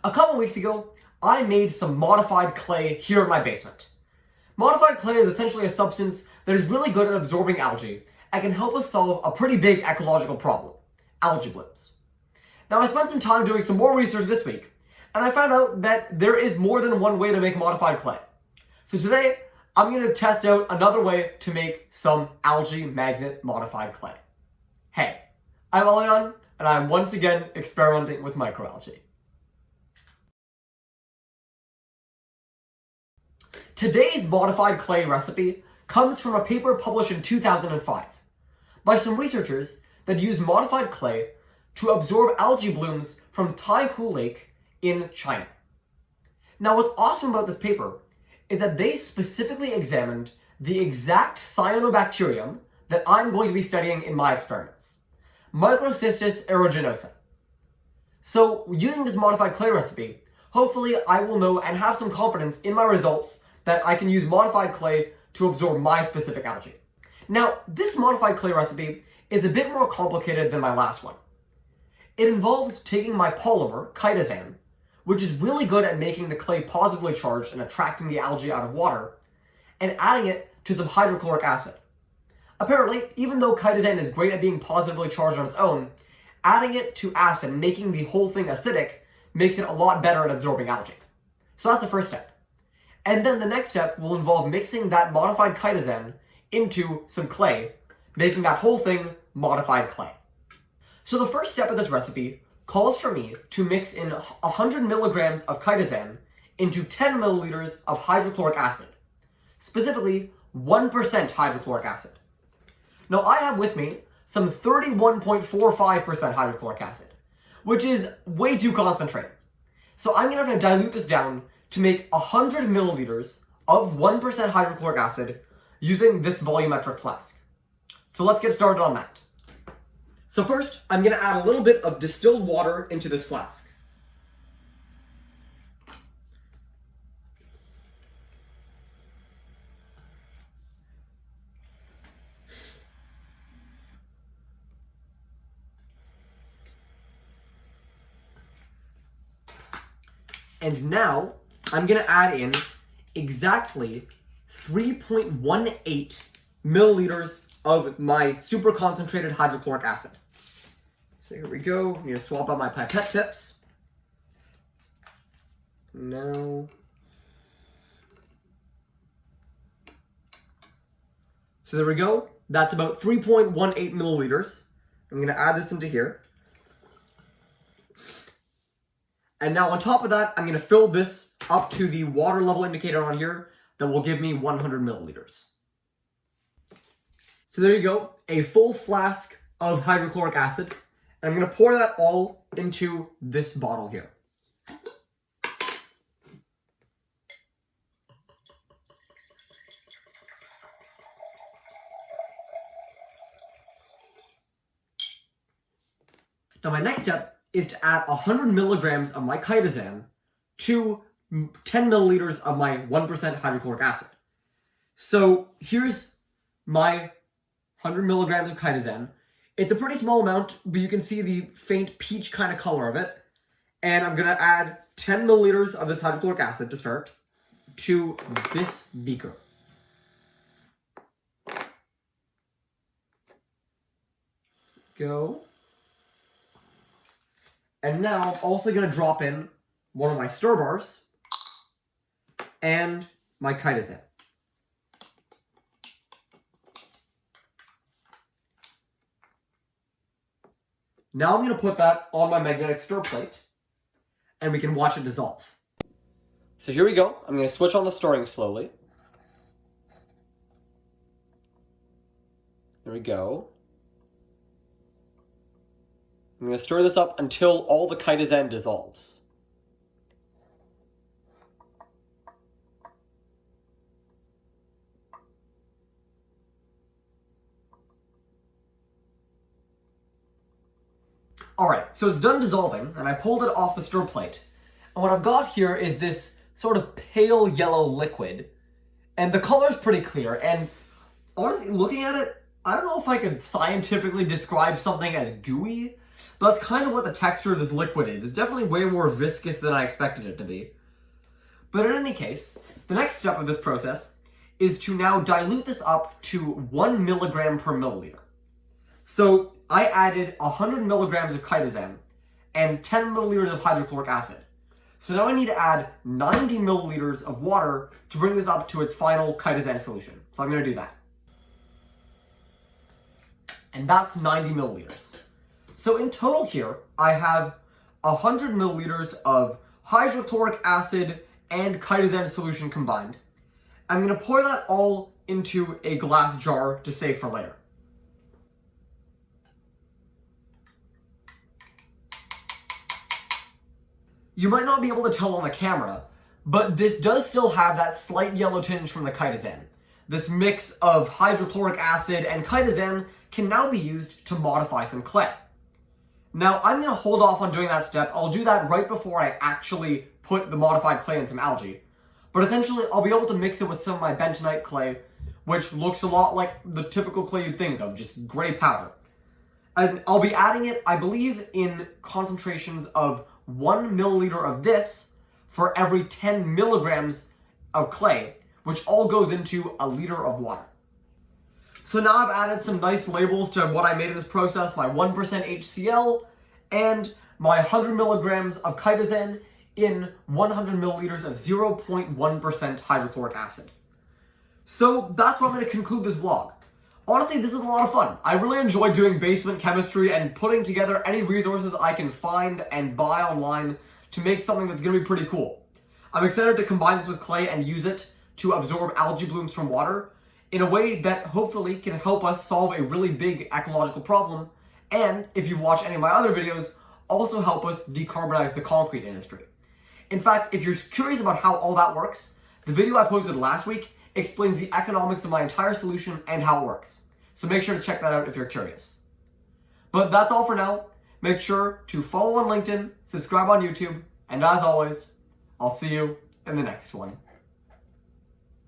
A couple weeks ago, I made some modified clay here in my basement. Modified clay is essentially a substance that is really good at absorbing algae and can help us solve a pretty big ecological problem, algae blooms. Now, I spent some time doing some more research this week, and I found out that there is more than one way to make modified clay. So today, I'm going to test out another way to make some algae magnet modified clay. Hey, I'm Leon, and I'm once again experimenting with microalgae. Today's modified clay recipe comes from a paper published in 2005 by some researchers that used modified clay to absorb algae blooms from Taihu Lake in China. Now, what's awesome about this paper is that they specifically examined the exact cyanobacterium that I'm going to be studying in my experiments, Microcystis aeruginosa. So, using this modified clay recipe, hopefully I will know and have some confidence in my results that I can use modified clay to absorb my specific algae. Now, this modified clay recipe is a bit more complicated than my last one. It involves taking my polymer, chitosan, which is really good at making the clay positively charged and attracting the algae out of water, and adding it to some hydrochloric acid. Apparently, even though chitosan is great at being positively charged on its own, adding it to acid, making the whole thing acidic, makes it a lot better at absorbing algae. So that's the first step. And then the next step will involve mixing that modified chitosan into some clay, making that whole thing modified clay. So the first step of this recipe calls for me to mix in 100 milligrams of chitosan into 10 milliliters of hydrochloric acid, specifically 1% hydrochloric acid. Now I have with me some 31.45% hydrochloric acid, which is way too concentrated. So I'm going to have to dilute this down to make 100 milliliters of 1% hydrochloric acid using this volumetric flask. So let's get started on that. So first, I'm going to add a little bit of distilled water into this flask. And now, I'm going to add in exactly 3.18 milliliters of my super concentrated hydrochloric acid. So here we go. I need to swap out my pipette tips. Now. So there we go. That's about 3.18 milliliters. I'm going to add this into here. And now on top of that, I'm going to fill this up to the water level indicator on here that will give me 100 milliliters. So there you go, a full flask of hydrochloric acid. And I'm going to pour that all into this bottle here. Now my next step is to add 100 milligrams of my chitosan to 10 milliliters of my 1% hydrochloric acid. So here's my 100 milligrams of chitosan. It's a pretty small amount, but you can see the faint peach kind of color of it. And I'm going to add 10 milliliters of this hydrochloric acid to start to this beaker. Go. And now I'm also going to drop in one of my stir bars and my chitosan. Now I'm going to put that on my magnetic stir plate and we can watch it dissolve. So here we go. I'm going to switch on the stirring slowly. There we go. I'm going to stir this up until all the chitosan dissolves. Alright, so it's done dissolving, and I pulled it off the stir plate. And what I've got here is this sort of pale yellow liquid. And the color's pretty clear, and honestly, looking at it, I don't know if I could scientifically describe something as gooey. But that's kind of what the texture of this liquid is. It's definitely way more viscous than I expected it to be. But in any case, the next step of this process is to now dilute this up to 1 milligram per milliliter. So I added 100 milligrams of chitosan and 10 milliliters of hydrochloric acid. So now I need to add 90 milliliters of water to bring this up to its final chitosan solution. So I'm going to do that. And that's 90 milliliters. So in total here, I have 100 milliliters of hydrochloric acid and chitosan solution combined. I'm going to pour that all into a glass jar to save for later. You might not be able to tell on the camera, but this does still have that slight yellow tinge from the chitosan. This mix of hydrochloric acid and chitosan can now be used to modify some clay. Now, I'm going to hold off on doing that step. I'll do that right before I actually put the modified clay in some algae. But essentially, I'll be able to mix it with some of my bentonite clay, which looks a lot like the typical clay you'd think of, just gray powder. And I'll be adding it, I believe, in concentrations of 1 milliliter of this for every 10 milligrams of clay, which all goes into a liter of water. So now I've added some nice labels to what I made in this process, my 1% HCl and my 100 milligrams of chitosan in 100 milliliters of 0.1% hydrochloric acid. So that's where I'm going to conclude this vlog. Honestly, this is a lot of fun. I really enjoy doing basement chemistry and putting together any resources I can find and buy online to make something that's going to be pretty cool. I'm excited to combine this with clay and use it to absorb algae blooms from water in a way that hopefully can help us solve a really big ecological problem, and if you've watched any of my other videos, also help us decarbonize the concrete industry. In fact, if you're curious about how all that works, the video I posted last week explains the economics of my entire solution and how it works. So make sure to check that out if you're curious. But that's all for now. Make sure to follow on LinkedIn, subscribe on YouTube, and as always, I'll see you in the next one.